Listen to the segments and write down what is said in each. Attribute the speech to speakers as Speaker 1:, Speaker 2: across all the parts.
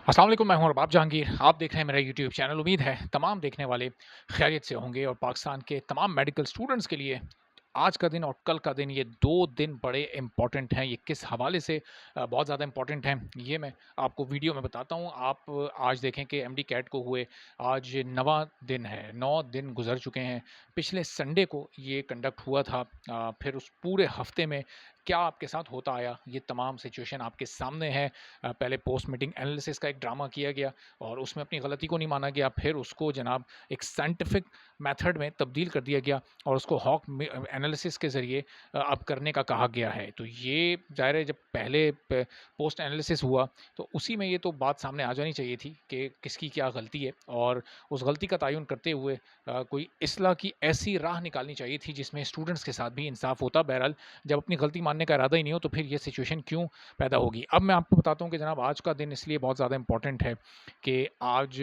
Speaker 1: अस्सलाम वालेकुम, मैं हूं अरबाब जहांगीर। आप देख रहे हैं मेरा यूट्यूब चैनल। उम्मीद है तमाम देखने वाले खैरियत से होंगे और पाकिस्तान के तमाम मेडिकल स्टूडेंट्स के लिए आज का दिन और कल का दिन, ये 2 दिन बड़े इंपॉर्टेंट हैं। ये किस हवाले से बहुत ज़्यादा इंपॉर्टेंट हैं, ये मैं आपको वीडियो में बताता हूँ। आप आज देखें कि एमडी कैट को हुए आज 9वां दिन है, 9 दिन गुजर चुके हैं। पिछले संडे को ये कंडक्ट हुआ था। फिर उस पूरे हफ्ते में क्या आपके साथ होता आया, ये तमाम सिचुएशन आपके सामने है। पहले पोस्ट मीटिंग एनालिसिस का एक ड्रामा किया गया और उसमें अपनी गलती को नहीं माना गया। फिर उसको जनाब एक साइंटिफिक मेथड में तब्दील कर दिया गया और उसको हॉक एनालिसिस के ज़रिए अब करने का कहा गया है। तो ये ज़ाहिर है, जब पहले पोस्ट एनालिसिस हुआ तो उसी में ये तो बात सामने आ जानी चाहिए थी कि किसकी क्या गलती है, और उस गलती का तयन करते हुए कोई इस्लाह की ऐसी राह निकालनी चाहिए थी जिसमें स्टूडेंट्स के साथ भी इंसाफ होता। बहरहाल, जब अपनी गलती मानने का इरादा ही नहीं हो तो फिर ये सिचुएशन क्यों पैदा होगी। अब मैं आपको बताता हूँ कि जनाब आज का दिन इसलिए बहुत ज़्यादा इंपॉर्टेंट है कि आज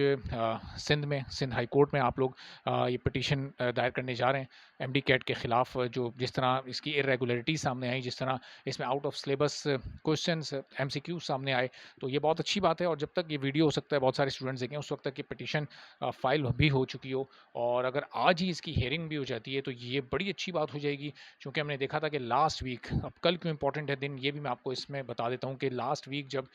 Speaker 1: सिंध हाई कोर्ट में आप लोग ये पिटीशन दायर करने जा रहे हैं एमडी कैट के ख़िलाफ़। जो जिस तरह इसकी इरेगुलरिटी सामने आई, जिस तरह इसमें out of syllabus questions MCQ सामने आए, तो ये बहुत अच्छी बात है। और जब तक ये वीडियो हो सकता है बहुत सारे स्टूडेंट्स देखें, उस वक्त तक ये पिटीशन फाइल भी हो चुकी हो, और अगर आज ही इसकी हेयरिंग भी हो जाती है तो ये बड़ी अच्छी बात हो जाएगी। क्योंकि हमने देखा था कि लास्ट वीक, अब कल क्यों इंपॉर्टेंट है दिन, ये भी मैं आपको इसमें बता देता हूँ कि लास्ट वीक जब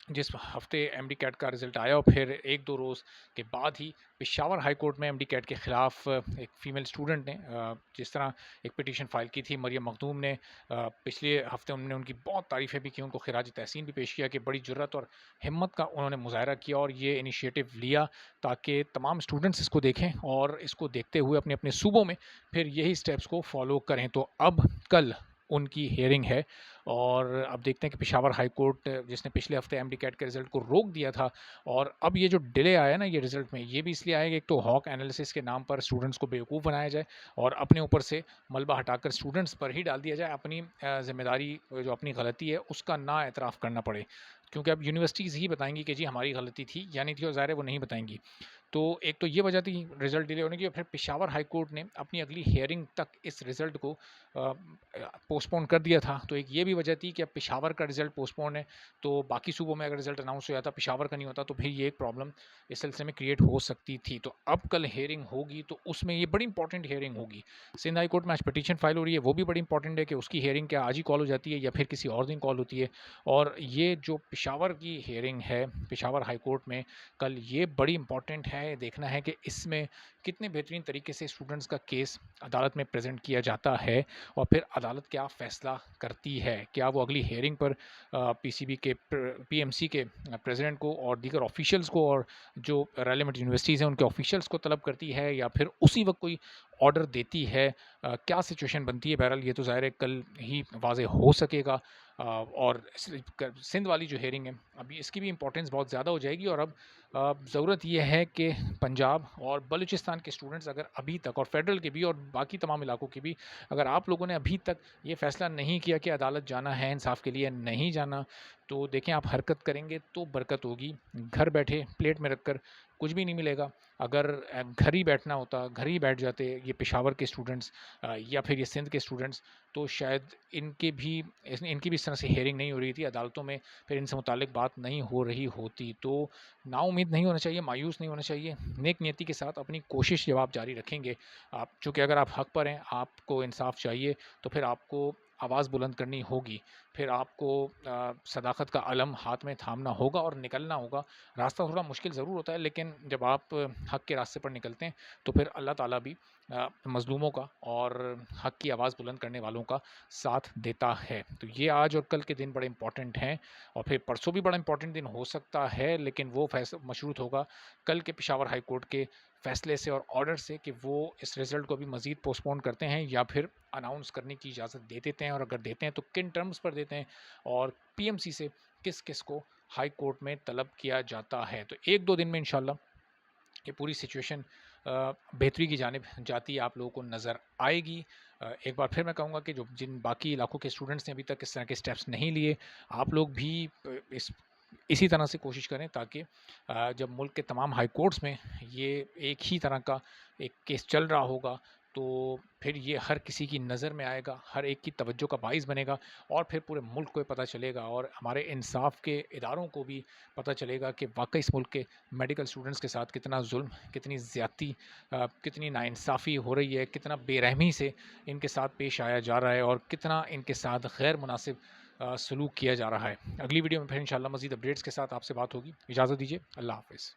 Speaker 1: जिस हफ्ते एमडी कैट का रिज़ल्ट आया और फिर 1-2 रोज़ के बाद ही पेशावर हाई कोर्ट में एमडी कैट के ख़िलाफ़ एक फ़ीमेल स्टूडेंट ने जिस तरह एक पिटीशन फ़ाइल की थी, मरियम मखदूम ने। पिछले हफ्ते उन्होंने उनकी बहुत तारीफ़ें भी की, उनको खिराज तहसीन भी पेश किया कि बड़ी जुर्रत और हिम्मत का उन्होंने मुज़ाहरा किया और ये इनिशिएटिव लिया ताकि तमाम स्टूडेंट्स इसको देखें और इसको देखते हुए अपने अपने सूबों में फिर यही स्टेप्स को फ़ॉलो करें। तो अब कल उनकी हियरिंग है और अब देखते हैं कि पेशावर हाई कोर्ट, जिसने पिछले हफ्ते एमडी कैट के रिज़ल्ट को रोक दिया था, और अब ये जो डिले आया ना ये रिज़ल्ट में, ये भी इसलिए आया कि एक तो हॉक एनालिसिस के नाम पर स्टूडेंट्स को बेवकूफ़ बनाया जाए और अपने ऊपर से मलबा हटाकर स्टूडेंट्स पर ही डाल दिया जाए। अपनी ज़िम्मेदारी, जो अपनी गलती है उसका ना एतराफ़ करना पड़े। क्योंकि अब यूनिवर्सिटीज़ ही बताएंगी कि जी हमारी गलती थी या नहीं थी, और ज़ाहिर है वो नहीं बताएंगी। तो एक तो ये वजह थी रिज़ल्ट डिले होने की, और फिर पेशावर हाई कोर्ट ने अपनी अगली हियरिंग तक इस रिज़ल्ट को पोस्टपोन कर दिया था। तो एक ये भी वजह थी कि अब पेशावर का रिज़ल्ट पोस्टपोन है, तो बाकी सूबों में अगर रिज़ल्ट अनाउंस हो जाता, पेशावर का नहीं होता, तो फिर ये एक प्रॉब्लम इस सिलसिले में क्रिएट हो सकती थी। तो अब कल हियरिंग होगी तो उसमें ये बड़ी इंपॉर्टेंट हियरिंग होगी। सिंध हाई कोर्ट में आज पिटीशन फाइल हो रही है, वो भी बड़ी इंपॉर्टेंट है कि उसकी हियरिंग क्या आज ही कॉल हो जाती है या फिर किसी और दिन कॉल होती है। और ये जो पेशावर की हियरिंग है पेशावर हाई कोर्ट में कल, ये बड़ी इंपॉर्टेंट है। देखना है कि इसमें कितने बेहतरीन तरीके से स्टूडेंट्स का केस अदालत में प्रेजेंट किया जाता है और फिर अदालत क्या फ़ैसला करती है। क्या वो अगली हियरिंग पर पीसीबी के पीएमसी के प्रेसिडेंट को और दीगर ऑफिशियल्स को और जो रेलेवेंट यूनिवर्सिटीज़ हैं उनके ऑफिशियल्स को तलब करती है या फिर उसी वक्त कोई ऑर्डर देती है। क्या सिचुएशन बनती है, बहरहाल ये तो ज़ाहिर है कल ही वाज़े हो सकेगा। और सिंध वाली जो हियरिंग है अभी, इसकी भी इंपॉर्टेंस बहुत ज़्यादा हो जाएगी। और अब ज़रूरत यह है कि पंजाब और बलूचिस्तान के स्टूडेंट्स अगर अभी तक, और फेडरल के भी और बाकी तमाम इलाकों के भी, अगर आप लोगों ने अभी तक ये फ़ैसला नहीं किया कि अदालत जाना है इंसाफ के लिए, नहीं जाना, तो देखें आप हरकत करेंगे तो बरकत होगी। घर बैठे प्लेट में रखकर कुछ भी नहीं मिलेगा। अगर घर ही बैठना होता, घर ही बैठ जाते ये पेशावर के स्टूडेंट्स या फिर ये सिंध के स्टूडेंट्स, तो शायद इनकी भी इस तरह से हियरिंग नहीं हो रही थी अदालतों में, फिर इनसे मुतालिक बात नहीं हो रही होती। तो नाउम्मीद नहीं होना चाहिए, मायूस नहीं होना चाहिए। नेक नियति के साथ अपनी कोशिश जब आप जारी रखेंगे, आप चूँकि अगर आप हक़ पर हैं, आपको इंसाफ चाहिए, तो फिर आपको आवाज़ बुलंद करनी होगी। फिर आपको सदाकत का अलम हाथ में थामना होगा और निकलना होगा। रास्ता थोड़ा मुश्किल ज़रूर होता है, लेकिन जब आप हक़ के रास्ते पर निकलते हैं तो फिर अल्लाह ताला भी मज़लूमों का और हक़ की आवाज़ बुलंद करने वालों का साथ देता है। तो ये आज और कल के दिन बड़े इंपॉर्टेंट हैं, और फिर परसों भी बड़ा इंपॉर्टेंट दिन हो सकता है, लेकिन वो मशरूत होगा कल के पेशावर हाई कोर्ट के फ़ैसले से और ऑर्डर से कि वो इस रिज़ल्ट को भी मज़ीद पोस्टपोन करते हैं या फिर अनाउंस करने की इजाज़त दे देते हैं, और अगर देते हैं तो किन टर्म्स पर देते हैं, और पीएमसी से किस किस को हाई कोर्ट में तलब किया जाता है। तो 1-2 दिन में इंशाल्लाह ये पूरी सिचुएशन बेहतरी की जानिब जाती है आप लोगों को नज़र आएगी। एक बार फिर मैं कहूँगा कि जो जिन बाकी इलाकों के स्टूडेंट्स ने अभी तक इस तरह के स्टेप्स नहीं लिए, आप लोग भी इसी तरह से कोशिश करें ताकि जब मुल्क के तमाम हाई कोर्ट्स में ये एक ही तरह का एक केस चल रहा होगा, تو پھر یہ ہر کسی کی نظر میں آئے گا، ہر ایک کی توجہ کا باعث بنے گا، اور پھر پورے ملک کو یہ پتہ چلے گا اور ہمارے انصاف کے اداروں کو بھی پتہ چلے گا کہ واقعی اس ملک کے میڈیکل اسٹوڈنٹس کے ساتھ کتنا ظلم، کتنی زیادتی، کتنی ناانصافی ہو رہی ہے، کتنا بے رحمی سے ان کے ساتھ پیش آیا جا رہا ہے اور کتنا ان کے ساتھ غیر مناسب سلوک کیا جا رہا ہے۔ اگلی ویڈیو میں پھر انشاءاللہ مزید اپڈیٹس کے ساتھ آپ سے بات ہوگی۔ اجازت دیجیے، اللہ حافظ۔